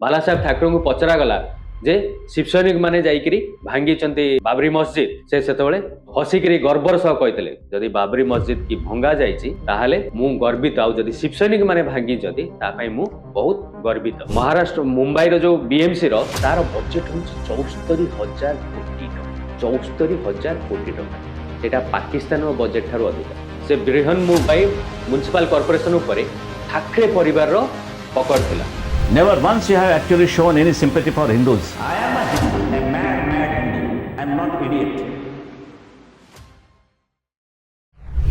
बाला साहेब ठाकुर को पचरा गला जे शिवसैनिक माने जाइकरी भांगी बाबरी मस्जिद से सेतबेले हसिकरी गर्वर सह कहते जदि बाबरी मस्जिद की भंगा जाइछि ताहले मु गर्वित आउ जदि शिवसैनिक माने भांगी जदि तापाई मु बहुत गर्वित। महाराष्ट्र मुंबई रो जो बीएमसी रो तार बजेट होछि 74,000 कोटी टका 74,000 कोटी टका सेटा पाकिस्तान रो बजेट ठारो अधिक। से बृहन मुंबई म्युनिसिपल कॉर्पोरेशन उपरे ठाकरे परिवार रो पकड़ थिला। Never once you have actually shown any sympathy for Hindus. I am a Hindu, a mad Hindu. I am not idiot.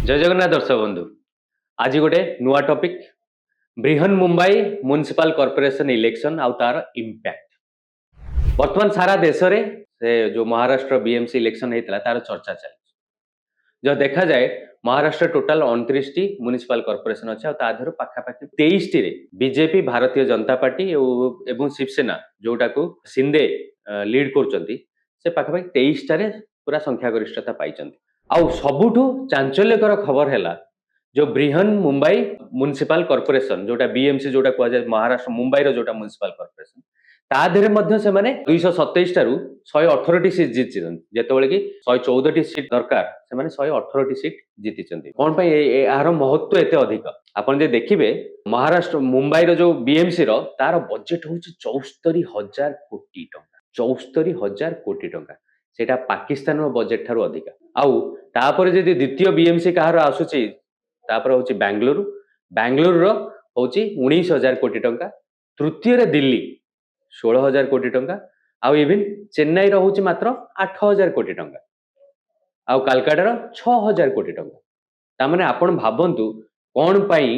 जय जगन्नाथ दर्शक बंधु, आज गोटे नुआ topic Brihan Mumbai municipal corporation election आउ तार इम्पैक्ट। वर्तमान सारा देश रे से जो महाराष्ट्र बीएमसी इलेक्शन होता तार चर्चा चली। जो देखा जाए Maharashtra total 29 T municipal corporation अच्छे और पाखापाखि 23 T BJP Bharatiya Janata party एवं शिवसेना जोटा को शिंदे लीड करचंती से पाखापाखि 23 टारे पूरा संख्यागरिष्ठता पाइचंती। आउ सबुठु चांचल्यकर खबर है जो बृहन मुंबई म्युनिसिपल कॉर्पोरेशन जोटा बीएमसी जोटा कह जाए महाराष्ट्र मुंबई रो जोटा म्युनिसिपल कॉर्पोरेशन ता देहरे मध्य से माने 227 टारू 118 टी सीट जीतिछन जेतेबेले कि 114 टी सीट दरकार से माने 118 टी सीट जीतिछन। कोन पई यार महत्व एते अधिक आपण जे देखिबे महाराष्ट्र मुंबई रो जो बीएमसी रो तार बजेट होछि 74,000 कोटी टका 74,000 कोटी टका सेटा पाकिस्तान रो बजेट ठारो अधिक। आउ तापर जे द्वितीय बीएमसी कहार आसुची तापर होछि बेंगलुरु रो होछि 19,000 कोटी टका। तृतीय रे दिल्ली 16,000 कोटी टंका आउ इवन चेन्नई रोचे मात्र 8,000 कोटी टंका आउ कालकाटार 6,000 कोटी टंका। तामाने आपण भाबंतु कौन पाई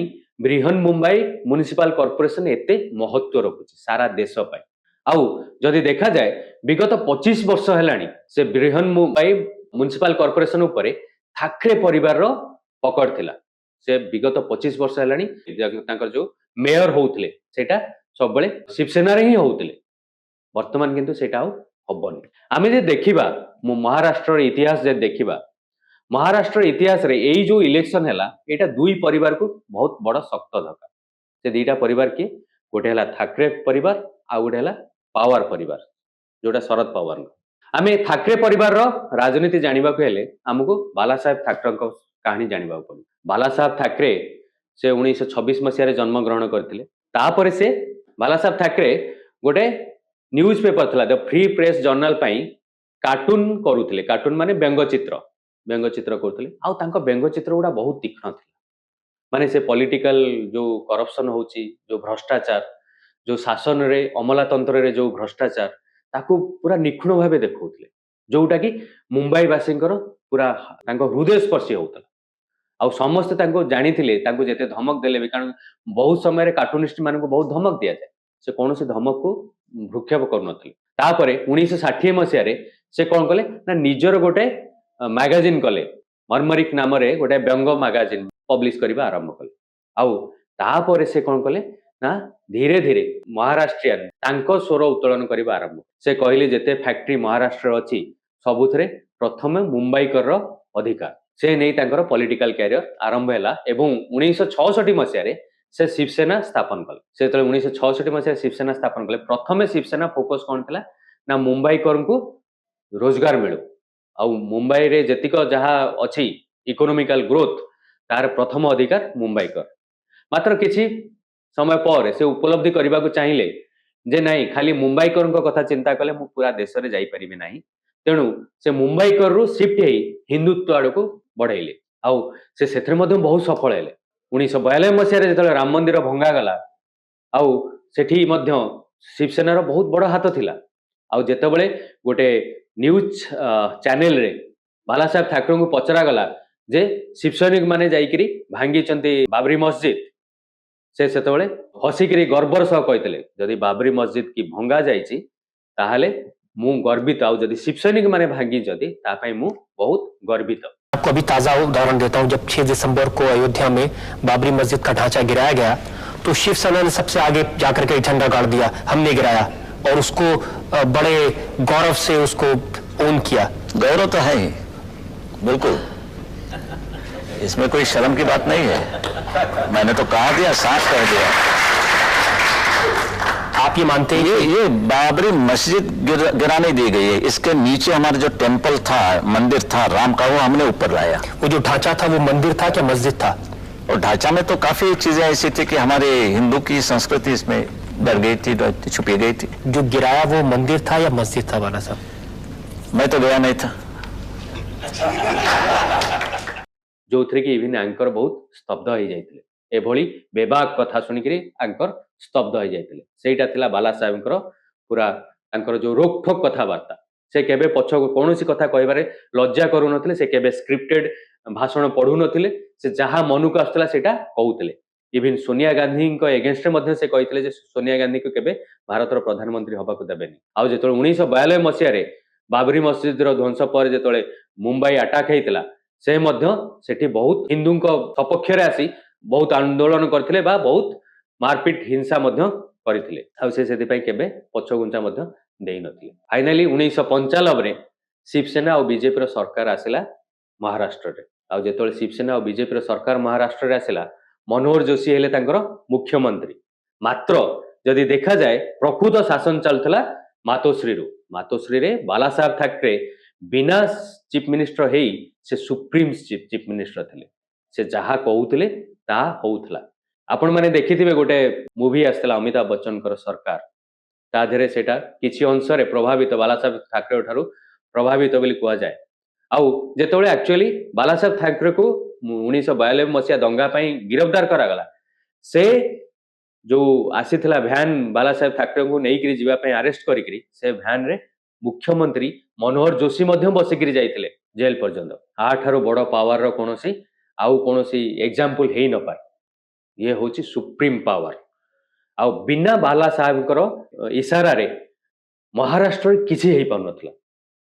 बृहन मुंबई म्युनिसिपल कॉर्पोरेशन एते महत्व रखुची सारा देश पाई। आउ जदि देखा जाए विगत 25 वर्ष हेलानी से बृहन मुंबई म्युनिसिपल कॉर्पोरेशन उपरे ठाकरे परिवार रो पकड़ थिला। से विगत 25 वर्ष हेलानी तांकर जो मेयर होउथले सेटा सब बड़े शिवसेना रे ही होउतले वर्तमान किंतु सेटा हबनी। आमे जे देखिबा महाराष्ट्र इतिहास जे देखिबा महाराष्ट्र इतिहास रे एई जो इलेक्शन हैला एटा दुई परिवार को बहुत बड़ शक्त धक्का। से दुईटा परिवार के गोटे हैला ठाकरे परिवार आ गोटे हैला पावर परिवार जोटा शरद पवार। आमे ठाकरे परिवार रो राजनीति जानिबा को हेले हमको बाला साहेब ठाकरे को कहानी जानिबा पड़े। बाला साहेब ठाकरे से 1926 मसीह जन्म ग्रहण करथिले। तापर से बाला साहेब ठाकरे गोटे न्यूज पेपर थला द फ्री प्रेस जर्नल पाई कार्टून करूथिले। कार्टून माने व्यंगचित्र करूथिले आउ तांको व्यंगचित्र गुडा बहुत तीक्ष्ण थिला। माने से पॉलिटिकल जो करप्शन होची जो भ्रष्टाचार जो शासन रे अमलातंत्र रे जो भ्रष्टाचार ताकू पूरा निखुण भाबे देखौथिले जोटा कि मुंबई वासींकर पूरा तांको हृदय स्पर्शी होतला। आउ समस्त तांको जानिथिले तांको जेते धमक देले भी कारण बहुत समय कार्टूनिस्ट मान को बहुत धमक दिया जाए से कौन से धमक को भ्रुक्षेप करनथिले। तापरे 1960 मसीह रे से कौन कले ना निजर गोटे मैगजीन कले मर्मरिक नाम रे गोटे व्यंग मैगजीन पब्लिश करबा आरंभ कले। आउ तापरे से कौन कले ना धीरे धीरे महाराष्ट्रियन तांको स्वर उत्तोलन करबा आरंभ से कहले जेते फैक्ट्री महाराष्ट्र अछि सबुथरे प्रथम मुंबई कर अधिकार से नहीं तांकर पॉलिटिकल कैरियर आरंभ हैला एवं 1966 मसीह रे से शिवसेना स्थापन कले। से 1966 मसीह शिवसेना स्थापन कले प्रथमे शिवसेना फोकस कौन थिला ना मुंबई कर को रोजगार मिलू आउ मुंबई रे जतिक जहा अछि इकोनॉमिकल ग्रोथ तार प्रथम अधिकार मुंबई कर। मात्र किछि समय पर से उपलब्धि करबा को चाहिए जे नहीं खाली मुंबई कर कथा चिंता कले मु पूरा देश रे जाई परिबे नाही तेणु से मुंबई कर रु शिफ्ट हेई हिंदुत्व आड़ को बढ़ाइले आउ से सेथरे मध्य बहुत सफल हेले। 1992 मसीह रे जतले राम मंदिर भंगा गला आउ सेठी मध्य शिवसेना रो बहुत बड़ हाथ थिला। आउ जेतेबेले गोटे न्यूज चैनल रे बाला साहेब ठाकुर को पचरा गला जे शिवसैनिक माने जाइकरी भांगी बाबरी मस्जिद से सेतेबेले हसिकरी गर्वर सह कहते जदि बाबरी मस्जिद की भंगा जाइछि ताहाले मु गर्वित आउ जदि शिवसैनिक माने भांगी जदि तापाई मु बहुत गर्वित। आपको अभी ताजा उदाहरण देता हूं। जब 6 दिसंबर को अयोध्या में बाबरी मस्जिद का ढांचा गिराया गया तो शिवसेना ने सबसे आगे जाकर के झंडा गाड़ दिया, हमने गिराया और उसको बड़े गौरव से उसको ओन किया। गौरव तो है ही बिल्कुल, इसमें कोई शर्म की बात नहीं है। मैंने तो कहा दिया, साफ कह दिया। आप ये मानते हैं ये बाबरी मस्जिद गिराने दी गई है, इसके नीचे हमारा जो टेम्पल था, मंदिर था राम का, वो हमने ऊपर लाया। वो जो ढांचा था वो मंदिर था क्या मस्जिद था? और ढांचा में तो काफी चीजें ऐसी थी कि हमारे हिंदू की संस्कृति इसमें डर गई थी, छुपी गई थी। जो गिराया वो मंदिर था या मस्जिद था बाला साहब? मैं तो गया नहीं था। जो कि इभिन आंकर बहुत स्तब्ध हो जाते एभली बेबाक कथा शुणिक आंकर स्तब्ध हो जाते सेटा थिला बाला साहेब पूरा जो रोकठोक कथबार्ता से केबे पछ कौन कथा कहबारे लज्जा करू नथिले से केबे स्क्रिप्टेड भाषण पढ़ु नथिले से जहाँ मन को आसला सेटा कहूतिले इभिन सोनिया गांधी एगेंस्ट रे से कहते जे सोनिया गांधी को केबे भारतर प्रधानमंत्री हबाकू देबेनी आउ जेतोळे 1992 मसिया रे बाबरी मस्जिद रो ध्वंस पर जेतोळे मुंबई अटैक हेतिला से मध्य सेठी बहुत हिंदू सपक्ष रे आसी बहुत आंदोलन करथिले बा बहुत मारपीट हिंसा मध्य करथिले आ से सेति पई केबे पछगुंचा मध्य देई नथिले फाइनली 1995 रे शिवसेना और बीजेपी रो सरकार आसिला महाराष्ट्र रे आ जेतोळे शिवसेना और बीजेपी रो सरकार महाराष्ट्र रे आसिला मनोहर जोशी हेले तांकर मुख्यमंत्री मात्र जदि देखा जाए प्रकृत शासन चलथला मातोश्री रे बाला साहेब ठाकरे बिना चीफ मिनिस्टर हेई से सुप्रीम चीफ मिनिस्टर थिले से जहा कहउथिले ता होउथला आपण माने देखिथिबे गोटे मूवी आस्तला अमिताभ बच्चन कर सरकार ता धरे सेटा किछि अंश रे प्रभावित बाला साहेब ठाकरे ठारू प्रभावित बोली कुआ जाए आउ जेतोळे एक्चुअली बाला साहेब ठाकरे को 1992 मसिया दंगा पई गिरफ्तार करा गला से जो आसीथिला भ्यान बाला साहेब ठाकरे को नेइकरी जीवा पई अरेस्ट करिकरी से भ्यान रे मुख्यमंत्री मनोहर जोशी मध्यम बसिकरी जाइथिले जेल पर्यंत आ ठारो बड़ पावर रो कोनोसी आउ कोनोसी एग्जांपल हेई न पाए ये होची सुप्रीम पावर आउ बिना बाला साहेब करो इशारा रे महाराष्ट्र किछि हेई पानथला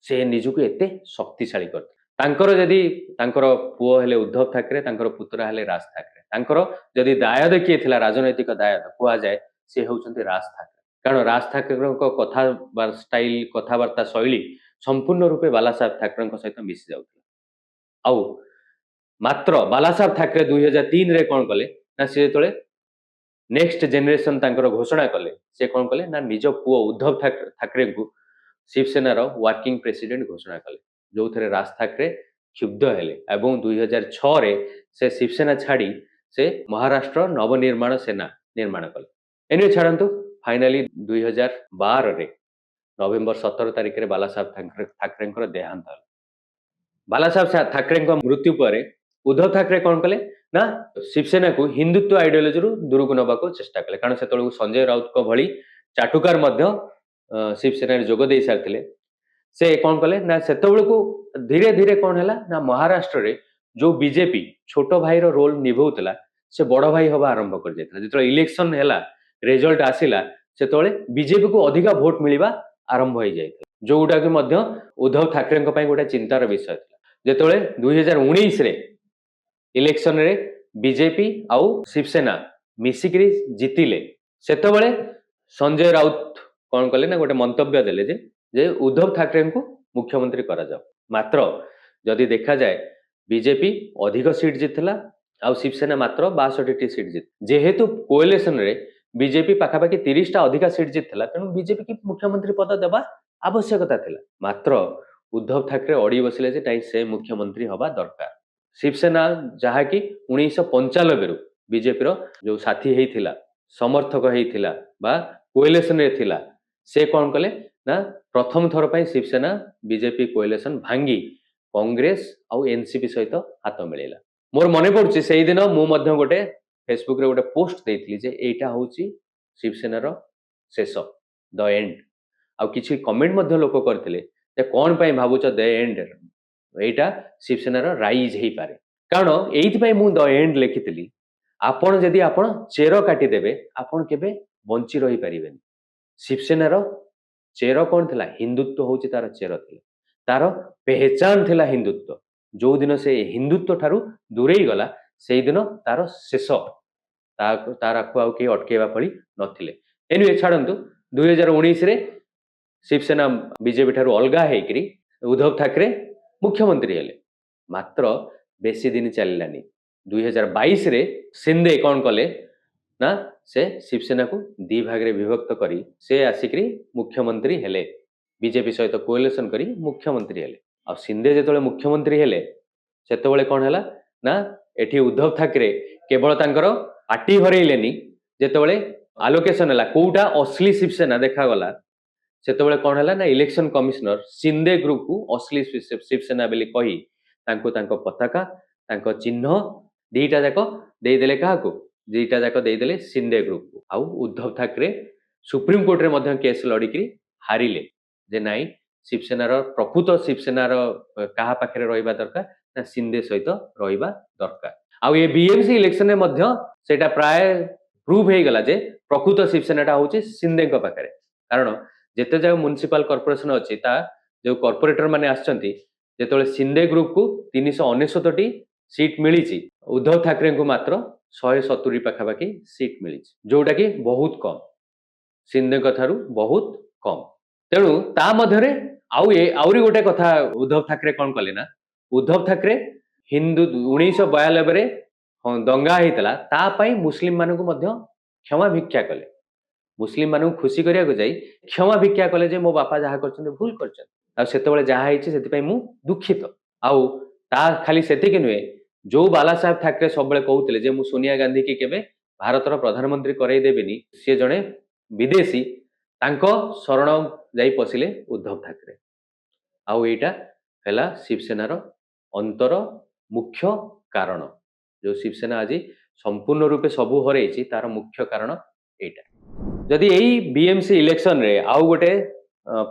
से निजुको एते शक्तिशाली करथि तांकर जदि तांकर पुओ हेले उद्धव ठाकरे तांकर पुत्र हेले राज ठाकरे तांकर जदि दायाद किए थिला राजनैतिक दायाद कुआ जाए से होउचंती राज ठाकरे कारण राज ठाकरे को कथा स्टाइल कथावार्ता शैली संपूर्ण रूपे बाला साहेब ठाकरे सहित मिसी जाउथला आउ मात्र बाला साहेब ठाकरे 2003 रे कोन कले ना से तळे नेक्स्ट जनरेशन तांकर घोषणा कले से कोन कले ना निज पुओ उद्धव ठाकरे को शिवसेना रो वर्किंग प्रेसिडेंट घोषणा कले जो थरे राज ठाकरे क्षुब्ध हेले एवं 2006 रे से शिवसेना छाड़ी से महाराष्ट्र नवनिर्माण सेना निर्माण कले एने छाड़ंतु फाइनली 2012 रे नवेम्बर 17 तारिख रे बाला साहेब ठाकरे देहांत हल बाला साहेब ठाकरे मृत्यु पर उद्धव ठाकरे कौन कले ना शिवसेना को हिंदुत्व आइडियोलॉजी रु दूर को नबा को चेष्टा कले कारण से संजय राउत को भली चाटुकार मध्य शिवसेना जोग दे सारथिले से कौन कले ना सेतबेल को धीरे धीरे कौन हैला ना महाराष्ट्र रे जो बीजेपी छोट भाई रो रोल निभौतला से बड़ भाई हवा आरंभ कर जेतला जेतला इलेक्शन हैला रिजल्ट आसिला सेतबेले बीजेपी को अधिका वोट मिलिबा आरंभ हो जाय जोटा कि मध्य उद्धव ठाकरे को पई गोटे चिंतार विषय था जेतबेले 2019 रे इलेक्शन रे बीजेपी आउ शिवसेना मिसिकरी जितिले सेतबेले संजय राउत कौन कले ना गोटे मंतव्य देले जे उद्धव ठाकरे को मुख्यमंत्री करा जाओ मात्र जदि देखा जाए बीजेपी अधिक सीट जीतला आउ शिवसेना मात्र 62 सीट जीत जेहेतु कोएलिशन रे बीजेपी पाखापाखि 30टा अधिका सीट जीतला तेणु बीजेपी की मुख्यमंत्री पद देवा आवश्यकता थिला मात्र उद्धव ठाकरे अड़ी बसिले जे ताई से मुख्यमंत्री हवा दरकार शिवसेना जहा कि 1995 रु बीजेपी रो जो साथी हेइथिला समर्थक हेइथिला बा कोएलिशन रे थिला से कौन कले ना प्रथम थर पर शिवसेना बीजेपी कोएलिशन भांगी कांग्रेस आउ एनसीपी सहित हाथ मिलेला मोर मने पड़ुछि सेही दिन मु मध्य गोटे फेसबुक रे गोटे पोस्ट देइथिली जे एटा होउछि शिवसेना रो शेष द एंड आउ किछि कमेंट मध्य लोक करथिले जे कोन पई भाबुछ the end Etah Shiv Sena row rise हेई पारे कारण एइथ पई मु द एंड लिखिथिली आपण जदि आपण चेरो काटी देबे आपण केबे बंची रही परिबेनी शिवसेना रो चेरो कौन थिला हिंदुत्व होउछि तार चेरो थिला तार पहचान थिला हिंदुत्व जो दिन से हिंदुत्व ठारू दूरेई गला सेही दिन तार शेष तार को आउ के अटकेबा पड़ी नथिले एनिवे छाडंतु 2019 रे शिवसेना बीजेपी ठारू अलगा हेकरी उद्धव ठाकरे मुख्यमंत्री हेले मात्र बेसी दिन चललानी 2022 रे शिंदे कौन कले ना से शिवसेना को दी भाग रे विभक्त करी से आसिकरी मुख्यमंत्री हेले बीजेपी सहित कोएलिशन करी मुख्यमंत्री हेले आ शिंदे जेतବେଳେ मुख्यमंत्री हेले सेतବେଳେ कोन हला ना एठी उद्धव ठाकरे केवल तांकर पार्टी हरैलेनी जेतବେଳେ आलोकेशन हला कोउटा असली शिवसेना देखा गला सेतବେଳେ कोन हला ना इलेक्शन कमिश्नर शिंदे ग्रुप को असली शिवसेना बेली कही तांको तांको पताका तांको चिन्ह दीटा जाक देदेले काहाको दीटा जाक देदेले शिंदे ग्रुप को आउ उद्धव ठाकरे सुप्रीम कोर्ट रे मध्य केस लड़िकी हारिले जे नाई शिवसेनार प्रकृत शिवसेनार कहा पाखे रहिबा दरकार ना शिंदे सहित रहिबा दरकार आउ ये बीएमसी इलेक्शन में मध्य सेटा प्राय प्रूव हे गला जे प्रकृत शिवसेनाटा होची शिंदे को पाखे कारण जेते जगह म्युनिसिपल कॉर्पोरेशन अछि ता जो कॉर्पोरेटर माने आछंती जेतळे शिंदे ग्रुप को 369 टी सीट मिली उद्धव ठाकरे को मात्र 170 पाखापाखि सीट मिली जोटा कि बहुत कम शिंदे ठारू बहुत कम तेणु ता मध्यरे आउरी गोटे कथा उद्धव ठाकरे कौन कले ना उद्धव ठाकरे हिंदू 1992 रे दंगा होता तापाई मुस्लिम मानक क्षमा भिक्षा कले मुस्लिम मानक खुशी करिया को जाई क्षमा भिक्षा कले जे मो बापा जहा करछन भूल करछन आ सेतबेले जहा हेछि सेति मु दुखित आउ ता खाली सेति के नुए जो बाला साहेब ठाकरे सबले कहउतले जे मु सोनिया गांधी के केबे भारतर प्रधानमंत्री करई देबेनी से जणे विदेशी तांको शरण जाई पसिले उद्धव ठाकरे आउ एटा हैला शिवसेनार अंतर मुख्य कारण जो शिवसेना आज संपूर्ण रूपे सबु हरैछि तार मुख्य कारण एटा जदि एई बीएमसी इलेक्शन रे आउ गोटे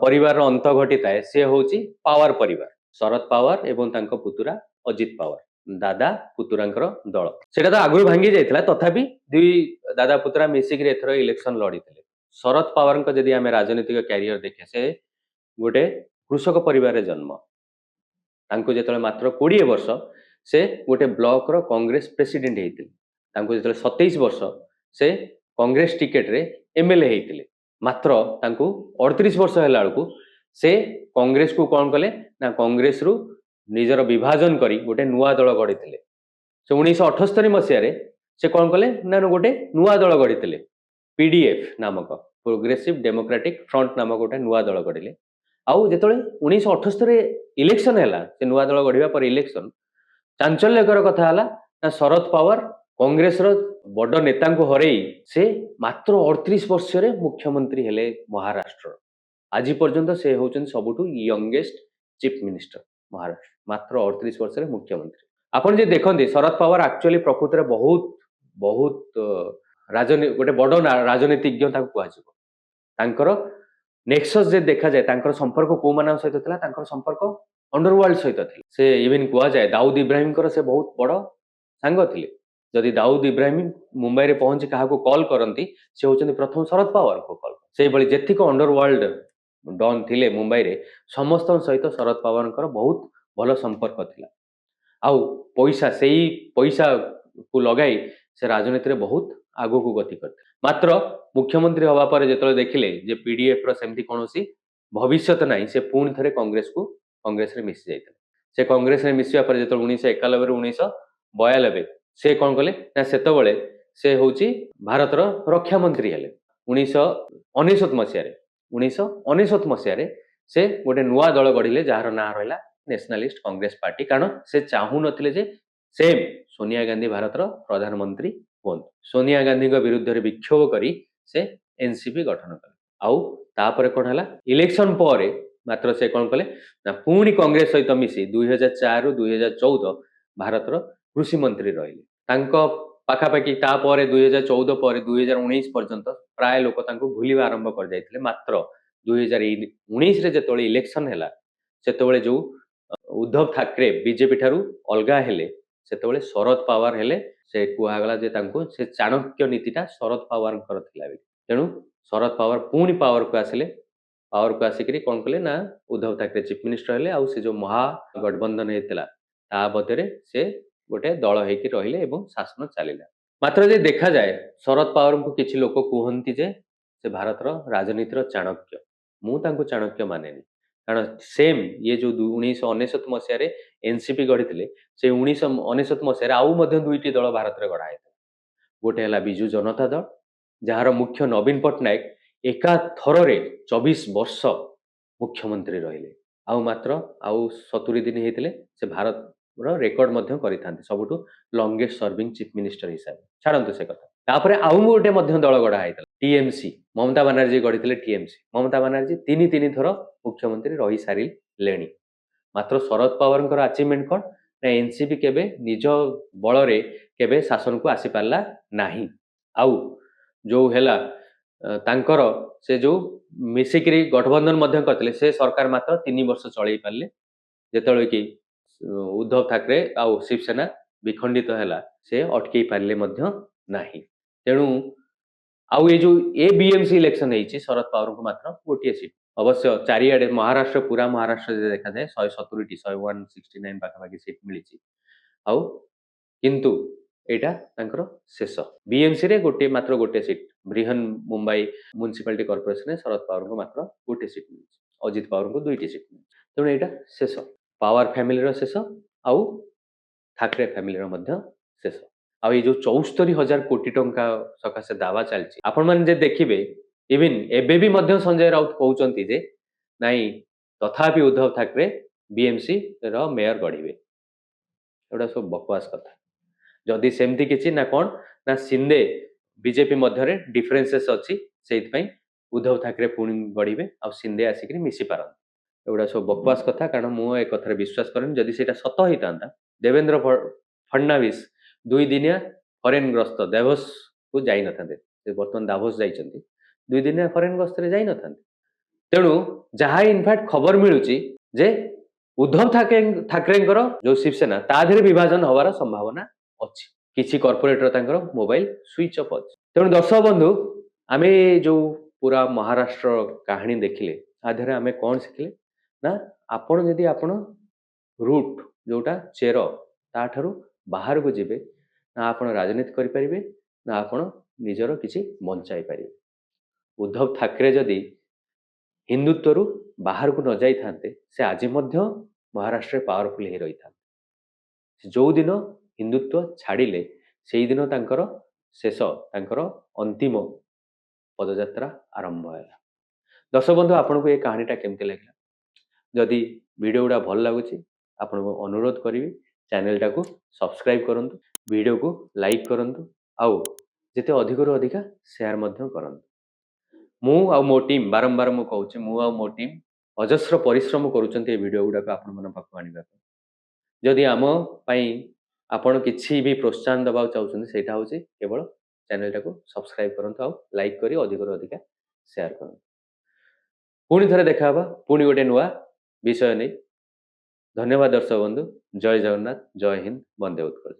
परिवार अंत घटिताए से होची पावर परिवार शरद पावर एवं तांको पुतुरा अजित पावर दादा पुतुरांकर दल सेटा तो आगु भांगी जाइथिला तथापि दुई दादा पुतुरा मिसिक एथर इलेक्शन लड़ीथिले शरद पावर जदि आमे राजनीतिक कैरियर देखे से गोटे कृषक परिवार जन्म तांको जेतले मात्र 20 वर्ष से गोटे ब्लॉक रो कांग्रेस प्रेसिडेंट हेतिले तांको जेतले 27 वर्ष से कांग्रेस टिकेट रे एमएलए हेतिले मात्र तांको 38 वर्ष हैला बेलकु से कांग्रेस को कौन कले ना कांग्रेस रु निजर विभाजन करी गोटे नुआ दल गढ़ी से 1978 मसीह से कौन कले ना गोटे नुआ दल गढ़ी पीडीएफ नामक प्रोग्रेसिव डेमोक्रेटिक फ्रंट नामक गोटे नुआ दल गढ़ी आउ जो 1978 इलेक्शन है से नुआ दल गढ़ा पर इलेक्शन चांचल्यकर कथा है ना शरद पावर कांग्रेस रो बड़ नेता को हरई से मात्र 38 वर्ष रे मुख्यमंत्री हेले महाराष्ट्र आज पर्यंत से होचन सबुठु यंगेस्ट चीफ मिनिस्टर महाराष्ट्र मात्र 38 वर्ष रे मुख्यमंत्री आपण जे देखंती शरद पावर एक्चुअली प्रकृति रे बहुत बहुत गोटे बड़ राजनीतिज्ञ तांकर नेक्सस जे देखा जाए तांकर संपर्क को मान सहित थिला तांकर संपर्क अंडरवर्ल्ड सहित थिला से इवन कुआ जाए दाऊद इब्राहिम कर से बहुत बड़ सांग थिले जदि दाऊद इब्राहिम मुंबई रे पहुंची कहा को कॉल करंती से होचंती प्रथम शरद पावर को कॉल से बळी जेतिक अंडरवर्ल्ड डॉन थिले मुंबई रे समस्त सहित शरद पावर बहुत भल संपर्क थिला आउ पैसा सेही पैसा को लगाई से राजनीति रे बहुत आगो को गति करते मात्र मुख्यमंत्री हवा पर जेतले देखिले जे पीडीएफ रो सेमती कोनोसी भविष्यत नाही से पुणी थरे कांग्रेस रे मिसी जाइतले से कांग्रेस रे मिसिया पर जेतले 1991 ରୁ 1992 से कौन कले ना सेतबेले से होची भारतर रक्षा मंत्री हेले 1999 मसीह से गोटे नुआ दल गढ़िले जार ना रहिला नेशनलिस्ट कांग्रेस पार्टी कारण से चाहू नथिले जे सेम सोनिया गांधी भारतर प्रधानमंत्री होन सोनिया गांधी विरुद्ध रे विक्षोभ करी से एनसीपी गठन कले आउ तापर कोन हला इलेक्शन पर मात्र से कौन कले ना पुणी कांग्रेस सहित मिसी 2004 ରୁ 2014 भारतर कृषि मंत्री रहिले तांको पाखापाखि तापर 2014 पर 2019 पर्यंत प्राय लोक तांको भूलिबा आरंभ कर जाइथिले मात्र 2019 रे जेतोळे इलेक्शन हैला सेतोळे जो उद्धव ठाकरे बीजेपी ठारू अलगा हेले सेतोळे शरद पावर हेले से कुआगला जे तांको से चाणक्य नीतिटा शरद पावर कर थिला तेणु शरद पावर पुणी पावर को आसिकरी कौन कले ना उद्धव ठाकरे चीफ मिनिस्टर हेले आउ से जो महागठबंधन हेतला ता बदरे से गोटे दल हेकी रहिले एवं शासन चलिला मात्र जे देखा जाए शरद पावर को किछि लोक कहंती जे से भारतर राजनीतिर चाणक्य मु तांको चाणक्य मानेनी कारण सेम ये जो 1999 मसीह रे एनसीपी गढ़ी से 1999 मसीह आउ मध्य दुईटी दल भारत रे गढ़ा गोटे हला बिजू जनता दल ଯାହାର ମୁଖ୍ୟ ନବୀନ ପଟ୍ଟନାୟକ ଏକା ଥରରେ 24 ବର୍ଷ ମୁଖ୍ୟମନ୍ତ୍ରୀ ରହିଲେ। ଆଉ ମାତ୍ର 70 ଦିନ ହେଇଥିଲେ ସେ ଭାରତର ରେକର୍ଡ ମଧ୍ୟ କରିଥାନ୍ତି ସବୁଠୁ ଲଙ୍ଗେଷ୍ଟ ସର୍ଭିଂ ଚିଫ ମିନିଷ୍ଟର ହିସାବରେ। ଛାଡ଼ନ୍ତୁ ସେ କଥା। ତାପରେ ଆଉ ଗୋଟେ ମଧ୍ୟ ଦଳ ଗଢ଼ା ହେଇଥିଲା ଟିଏମସି। ମମତା ବାନାର୍ଜୀ ଗଢ଼ିଥିଲେ ଟିଏମସି। ମମତା ବାନାର୍ଜୀ ତିନି ଥର ମୁଖ୍ୟମନ୍ତ୍ରୀ ରହି ସାରିଲେଣି। ମାତ୍ର ଶରଦ ପାୱାରଙ୍କର ଆଚିଭମେଣ୍ଟ କ'ଣ ନା ଏନସିପି କେବେ ନିଜ ବଳରେ କେବେ ଶାସନକୁ ଆସିପାରିଲା ନାହିଁ। ଆଉ ଯୋଉ ହେଲା ତାଙ୍କର ସେ ଯୋଉ ମିଶିକିରି ଗଠବନ୍ଧନ ମଧ୍ୟ କରିଥିଲେ ସେ ସରକାର ମାତ୍ର 3 ବର୍ଷ ଚଳେଇ ପାରିଲେ। ଯେତେବେଳେ କି ଉଦ୍ଧବ ଠାକରେ ଆଉ ଶିବସେନା ବିଖଣ୍ଡିତ ହେଲା ସେ ଅଟକେଇ ପାରିଲେ ମଧ୍ୟ ନାହିଁ। ତେଣୁ ଆଉ ଏ ଯୋଉ ବିଏମସି ଇଲେକ୍ସନ ହେଇଛି ଶରଦ ପାୱାରଙ୍କୁ ମାତ୍ର ଗୋଟିଏ ସିଟ୍। ଅବଶ୍ୟ ଚାରିଆଡ଼େ ମହାରାଷ୍ଟ୍ର ପୁରା ମହାରାଷ୍ଟ୍ର ଯଦି ଦେଖାଯାଏ 170ଟି 169 ପାଖାପାଖି ସିଟ୍ ମିଳିଛି। ଆଉ କିନ୍ତୁ ଏଇଟା ତାଙ୍କର ଶେଷ। ବିଏମସିରେ ମାତ୍ର ଗୋଟିଏ ସିଟ୍ ବ୍ରିହନ ମୁମ୍ବାଇ ମ୍ୟୁନିସିପାଲିଟି କର୍ପୋରେସନରେ ଶରଦ ପାୱାରଙ୍କୁ ମାତ୍ର ଗୋଟିଏ ସିଟ୍ ମିଳିଛି। ଅଜିତ ପାୱାରଙ୍କୁ 2ଟି ସିଟ୍ ମିଳିଛି। ତେଣୁ ଏଇଟା ଶେଷ। ପାୱାର ଫ୍ୟାମିଲିର ଶେଷ ଆଉ ଠାକରେ ଫ୍ୟାମିଲିର ମଧ୍ୟ ଶେଷ। ଆଉ ଏଇ ଯୋଉ 74,000 କୋଟି ଟଙ୍କା ସକାଶେ ଦାବା ଚାଲିଛି ଆପଣମାନେ ଯେ ଦେଖିବେ ଇଭିନ୍ ଏବେ ବି ମଧ୍ୟ ସଞ୍ଜୟ ରାଉତ କହୁଛନ୍ତି ଯେ ନାଇଁ ତଥାପି ଉଦ୍ଧବ ଠାକରେ ବିଏମସି ର ମେୟର ଗଢ଼ିବେ। ଏଗୁଡ଼ା ସବୁ ବକୱାସ କଥା। ଯଦି ସେମିତି କିଛି ନା କ'ଣ ନା ଶିନ୍ଦେ ବିଜେପି ମଧ୍ୟରେ ଡିଫରେନ୍ସେସ୍ ଅଛି ସେଇଥିପାଇଁ ଉଦ୍ଧବ ଠାକରେ ପୁଣି ଗଢ଼ିବେ ଆଉ ଶିନ୍ଦେ ଆସିକିରି ମିଶି ପାରନ୍ତି। ଏଗୁଡ଼ା ସବୁ ବକୱାସ କଥା କାରଣ ମୁଁ ଏ କଥାରେ ବିଶ୍ୱାସ କରେନି। ଯଦି ସେଇଟା ସତ ହେଇଥାନ୍ତା ଦେବେନ୍ଦ୍ର ଫଡନାଭିସ 2 ଦିନିଆ ଫରେନ୍ ଗସ୍ତ ଦାଭୋସକୁ ଯାଇନଥାନ୍ତେ। ସେ ବର୍ତ୍ତମାନ ଦାଭୋସ ଯାଇଛନ୍ତି। 2 ଦିନିଆ ଫରେନ୍ ଗସ୍ତରେ ଯାଇନଥାନ୍ତେ। ତେଣୁ ଯାହା ଇନଫ୍ୟାକ୍ଟ ଖବର ମିଳୁଛି ଯେ ଉଦ୍ଧବ ଠାକରେଙ୍କର ଯୋଉ ଶିବସେନା ତା ଦେହରେ ବିଭାଜନ ହବାର ସମ୍ଭାବନା ଅଛି। କିଛି କର୍ପୋରେଟର ତାଙ୍କର ମୋବାଇଲ ସୁଇଚ୍ ଅଫ୍ ଅଛି। ତେଣୁ ଦର୍ଶକ ବନ୍ଧୁ ଆମେ ଯୋଉ ପୁରା ମହାରାଷ୍ଟ୍ର କାହାଣୀ ଦେଖିଲେ ତା ଦେହରେ ଆମେ କ'ଣ ଶିଖିଲେ ନା ଆପଣ ଯଦି ଆପଣ ରୁଟ୍ ଯୋଉଟା ଚେର ତାଠାରୁ ବାହାରକୁ ଯିବେ ନା ଆପଣ ରାଜନୀତି କରିପାରିବେ ନା ଆପଣ ନିଜର କିଛି ବଞ୍ଚାଇ ପାରିବେ। ଉଦ୍ଧବ ଠାକରେ ଯଦି ହିନ୍ଦୁତ୍ୱରୁ ବାହାରକୁ ନ ଯାଇଥାନ୍ତେ ସେ ଆଜି ମଧ୍ୟ ମହାରାଷ୍ଟ୍ରରେ ପାୱାରଫୁଲ ହେଇ ରହିଥାନ୍ତେ। ଯୋଉଦିନ ହିନ୍ଦୁତ୍ୱ ଛାଡ଼ିଲେ ସେଇଦିନ ତାଙ୍କର ଶେଷ ତାଙ୍କର ଅନ୍ତିମ ପଦଯାତ୍ରା ଆରମ୍ଭ ହେଲା। ଦର୍ଶକ ବନ୍ଧୁ ଆପଣଙ୍କୁ ଏ କାହାଣୀଟା କେମିତି ଲାଗିଲା? ଯଦି ଭିଡ଼ିଓ ଗୁଡ଼ା ଭଲ ଲାଗୁଛି ଆପଣଙ୍କୁ ଅନୁରୋଧ କରିବି ଚ୍ୟାନେଲଟାକୁ ସବସ୍କ୍ରାଇବ୍ କରନ୍ତୁ, ଭିଡ଼ିଓକୁ ଲାଇକ୍ କରନ୍ତୁ ଆଉ ଯେତେ ଅଧିକରୁ ଅଧିକା ସେୟାର ମଧ୍ୟ କରନ୍ତୁ। ମୁଁ ଆଉ ମୋ ଟିମ୍ ବାରମ୍ବାର ମୁଁ କହୁଛି ମୁଁ ଆଉ ମୋ ଟିମ୍ ଅଜସ୍ର ପରିଶ୍ରମ କରୁଛନ୍ତି ଏ ଭିଡ଼ିଓ ଗୁଡ଼ାକ ଆପଣମାନଙ୍କ ପାଖକୁ ଆଣିବା ପାଇଁ। ଯଦି ଆମ ପାଇଁ ଆପଣ କିଛି ବି ପ୍ରୋତ୍ସାହନ ଦେବାକୁ ଚାହୁଁଛନ୍ତି ସେଇଟା ହେଉଛି କେବଳ ଚ୍ୟାନେଲଟାକୁ ସବସ୍କ୍ରାଇବ୍ କରନ୍ତୁ ଆଉ ଲାଇକ୍ କରି ଅଧିକରୁ ଅଧିକା ସେୟାର କରନ୍ତୁ। ପୁଣି ଥରେ ଦେଖା ହେବା ପୁଣି ଗୋଟେ ନୂଆ ବିଷୟ ନେଇ। ଧନ୍ୟବାଦ ଦର୍ଶକ ବନ୍ଧୁ। ଜୟ ଜଗନ୍ନାଥ, ଜୟ ହିନ୍ଦ, ବନ୍ଦେ ଉତ୍କଳ।